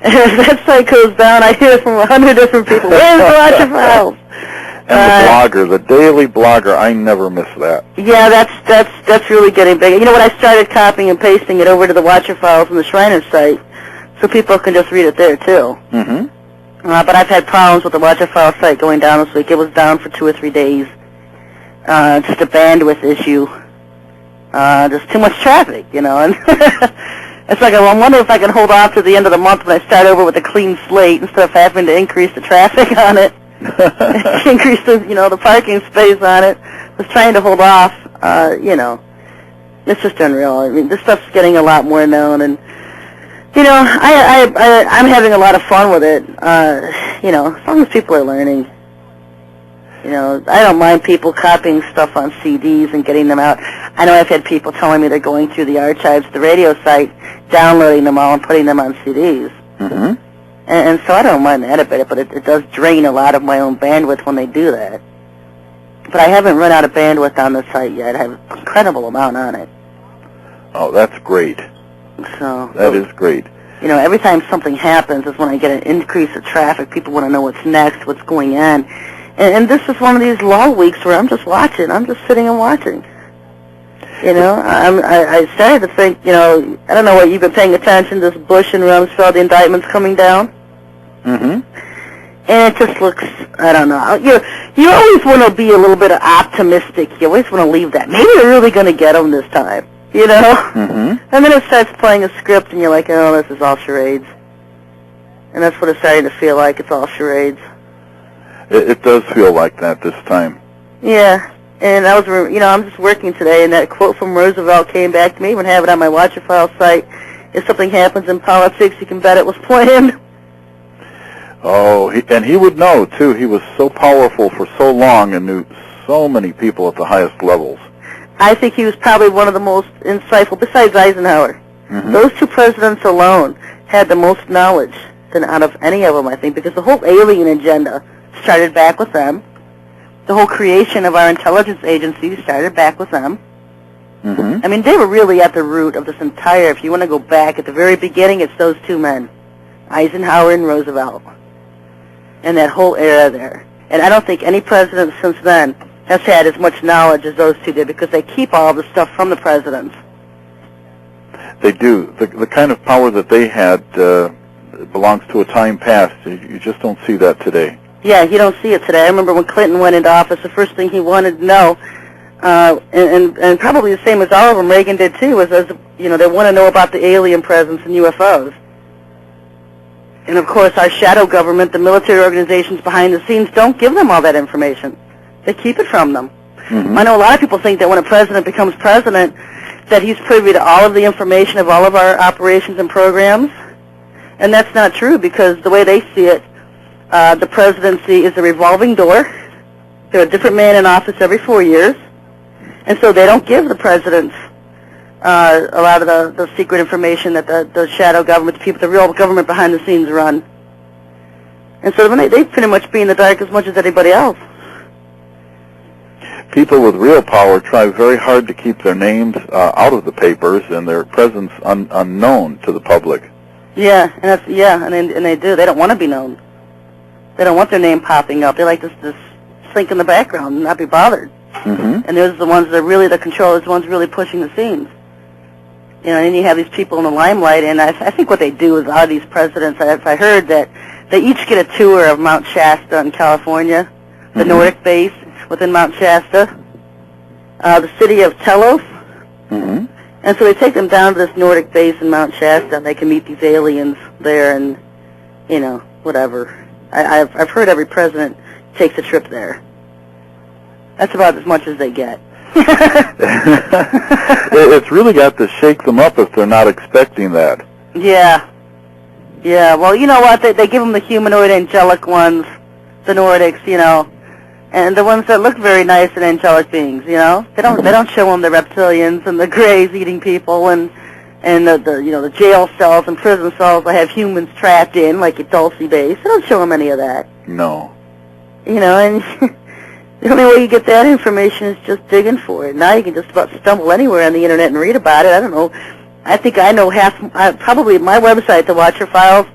that site goes down, I hear from 100 different people. Where's the Watcher Files? And the blogger, the daily blogger, I never miss that. Yeah, that's really getting big. You know what? I started copying and pasting it over to the Watcher Files from the Shriners site, so people can just read it there too. Mm-hmm. But I've had problems with the Watcher Files site going down this week. It was down for 2 or 3 days. Just a bandwidth issue. Just too much traffic, you know. And it's like, I wonder if I can hold off to the end of the month when I start over with a clean slate instead of having to increase the traffic on it. Increase the, the parking space on it. Just trying to hold off, It's just unreal. I mean, this stuff's getting a lot more known, and I'm having a lot of fun with it. As long as people are learning. I don't mind people copying stuff on CDs and getting them out. I know I've had people telling me they're going through the archives, the radio site, downloading them all and putting them on CDs. Mm-hmm. And so I don't mind that a bit, but it does drain a lot of my own bandwidth when they do that. But I haven't run out of bandwidth on the site yet. I have an incredible amount on it. Oh, that's great. So that is great. Every time something happens is when I get an increase of traffic. People want to know what's next, what's going on. And this is one of these lull weeks where I'm just watching. I'm just sitting and watching. I started to think, I don't know what you've been paying attention, this Bush and Rumsfeld indictments coming down. Mm-hmm. And it just looks, I don't know. You always want to be a little bit optimistic. You always want to leave that. Maybe they're really going to get them this time, Mm-hmm. And then it starts playing a script, and you're like, oh, this is all charades. And that's what it's starting to feel like. It's all charades. It does feel like that this time. Yeah. And I was, I'm just working today, and that quote from Roosevelt came back to me. I even have it on my Watcher File site. If something happens in politics, you can bet it was planned. Oh, and he would know, too. He was so powerful for so long and knew so many people at the highest levels. I think he was probably one of the most insightful, besides Eisenhower. Mm-hmm. Those 2 presidents alone had the most knowledge than out of any of them, I think, because the whole alien agenda started back with them. The whole creation of our intelligence agencies started back with them. Mm-hmm. I mean, they were really at the root of this entire, if you want to go back at the very beginning, it's those 2 men, Eisenhower and Roosevelt, and that whole era there. And I don't think any president since then has had as much knowledge as those 2 did, because they keep all the stuff from the presidents. They do. The kind of power that they had belongs to a time past. You just don't see that today. Yeah, you don't see it today. I remember when Clinton went into office, the first thing he wanted to know, and probably the same as all of them, Reagan did too, was, they want to know about the alien presence and UFOs. And of course, our shadow government, the military organizations behind the scenes, don't give them all that information. They keep it from them. Mm-hmm. I know a lot of people think that when a president becomes president, that he's privy to all of the information of all of our operations and programs. And that's not true, because the way they see it, the presidency is a revolving door. There are a different man in office every 4 years. And so they don't give the presidents a lot of the secret information that the shadow government, the people, the real government behind the scenes run. And so they pretty much be in the dark as much as anybody else. People with real power try very hard to keep their names out of the papers and their presence unknown to the public. Yeah, and they do. They don't want to be known. They don't want their name popping up. They like to sink in the background and not be bothered. Mm-hmm. And those are the ones that are really the controllers, the ones really pushing the scenes. And you have these people in the limelight, and I think what they do is, all of these presidents, I heard that they each get a tour of Mount Shasta in California, the Mm-hmm. Nordic base within Mount Shasta, the city of Telos. Mm-hmm. And so they take them down to this Nordic base in Mount Shasta, and they can meet these aliens there, and, whatever. I've heard every president takes a trip there. That's about as much as they get. It's really got to shake them up if they're not expecting that. Yeah. Well, you know what? They give them the humanoid angelic ones, the Nordics, and the ones that look very nice and angelic beings. They don't show them the reptilians and the greys eating people and the jail cells and prison cells that have humans trapped in, like at Dulce Base. They don't show them any of that. No. And the only way you get that information is just digging for it. Now you can just about stumble anywhere on the internet and read about it. I don't know. I think I know probably my website, the Watcher Files,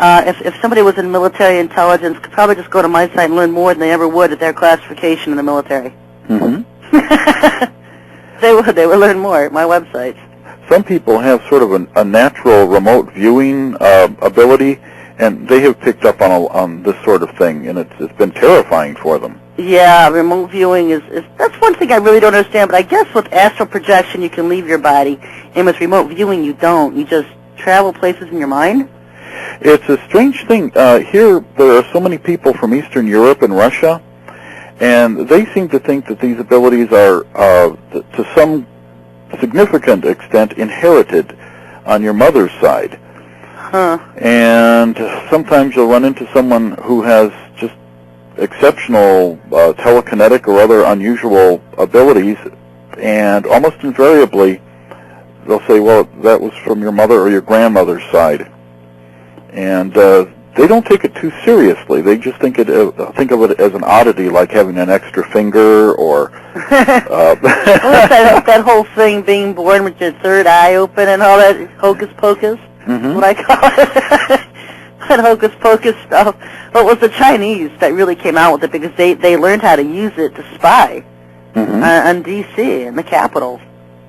if somebody was in military intelligence, could probably just go to my site and learn more than they ever would at their classification in the military. Mm-hmm. They would learn more at my website. Some people have sort of a natural remote viewing ability, and they have picked up on this sort of thing, and it's been terrifying for them. Yeah, remote viewing is that's one thing I really don't understand, but I guess with astral projection you can leave your body, and with remote viewing you don't. You just travel places in your mind. It's a strange thing. Here there are so many people from Eastern Europe and Russia, and they seem to think that these abilities are, to some significant extent, inherited on your mother's side. Huh. And sometimes you'll run into someone who has just exceptional telekinetic or other unusual abilities, and almost invariably they'll say, well, that was from your mother or your grandmother's side. And they don't take it too seriously. They just think of it as an oddity, like having an extra finger or... well, that whole thing, being born with your third eye open and all that hocus pocus, what I call it. That hocus pocus stuff. Well, it was the Chinese that really came out with it because they learned how to use it to spy on D.C. and the Capitol.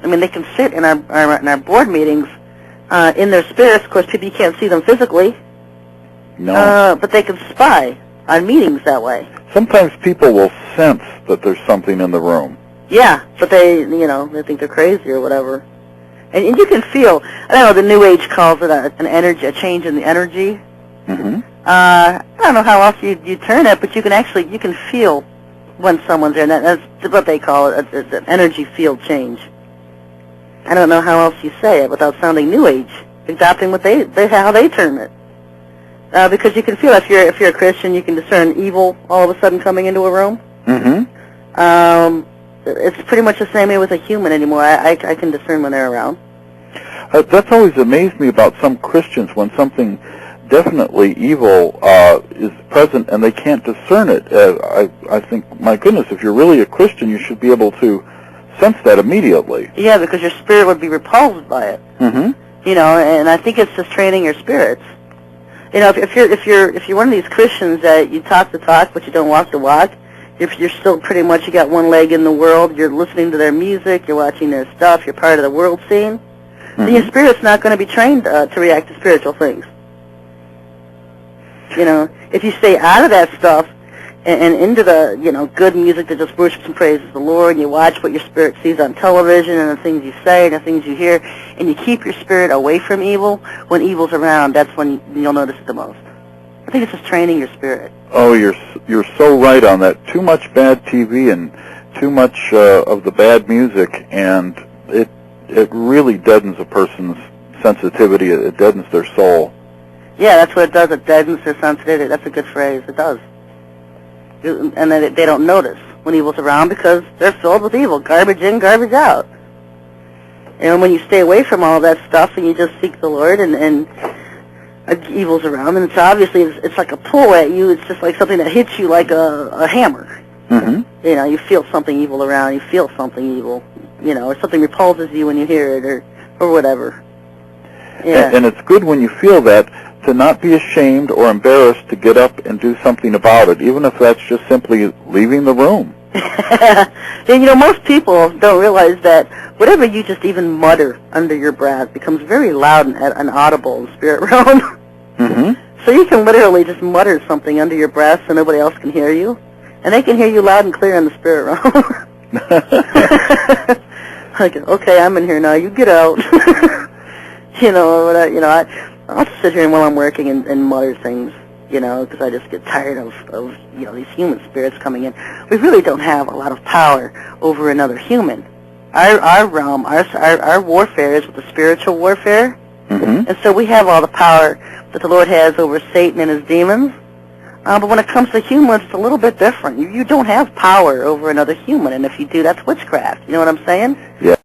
I mean, they can sit in our board meetings in their spirits. Of course, you can't see them physically. No. But they can spy on meetings that way. Sometimes people will sense that there's something in the room. Yeah, but they think they're crazy or whatever. And you can feel, I don't know, the New Age calls it an energy, a change in the energy. I don't know how else you turn it, but you can feel when someone's there. And that's what they call it, it's an energy field change. I don't know how else you say it without sounding New Age, adopting how they term it. Because you can feel if you're a Christian, you can discern evil all of a sudden coming into a room. It's pretty much the same way with a human anymore. I can discern when they're around. That's always amazed me about some Christians, when something definitely evil is present and they can't discern it. I think, my goodness, if you're really a Christian, you should be able to sense that immediately. Yeah, because your spirit would be repulsed by it. And I think it's just training your spirits. If you're one of these Christians that you talk the talk but you don't walk the walk, if you're still pretty much, you got one leg in the world, you're listening to their music, you're watching their stuff, you're part of the world scene, then your spirit's not going to be trained to react to spiritual things. If you stay out of that stuff and into the, good music that just worships and praises the Lord, and you watch what your spirit sees on television and the things you say and the things you hear, and you keep your spirit away from evil, when evil's around, that's when you'll notice it the most. I think it's just training your spirit. Oh, you're so right on that. Too much bad TV and too much of the bad music, and it really deadens a person's sensitivity. It deadens their soul. Yeah, that's what it does. It deadens their sensitivity. That's a good phrase. It does. And then they don't notice when evil's around because they're filled with evil. Garbage in, garbage out. And when you stay away from all that stuff and you just seek the Lord and evil's around, and it's like a pull at you. It's just like something that hits you like a hammer. You feel something evil around. You feel something evil. Or something repulses you when you hear it or whatever. Yeah. And it's good when you feel that to not be ashamed or embarrassed to get up and do something about it, even if that's just simply leaving the room. And most people don't realize that whatever you just even mutter under your breath becomes very loud and audible in the spirit realm. So you can literally just mutter something under your breath so nobody else can hear you, and they can hear you loud and clear in the spirit realm. Like, okay, I'm in here now. You get out. I'll just sit here while I'm working and mutter things, because I just get tired of these human spirits coming in. We really don't have a lot of power over another human. Our realm, our warfare is with the spiritual warfare, and so we have all the power that the Lord has over Satan and his demons. But when it comes to humans, it's a little bit different. You don't have power over another human, and if you do, that's witchcraft. You know what I'm saying? Yeah.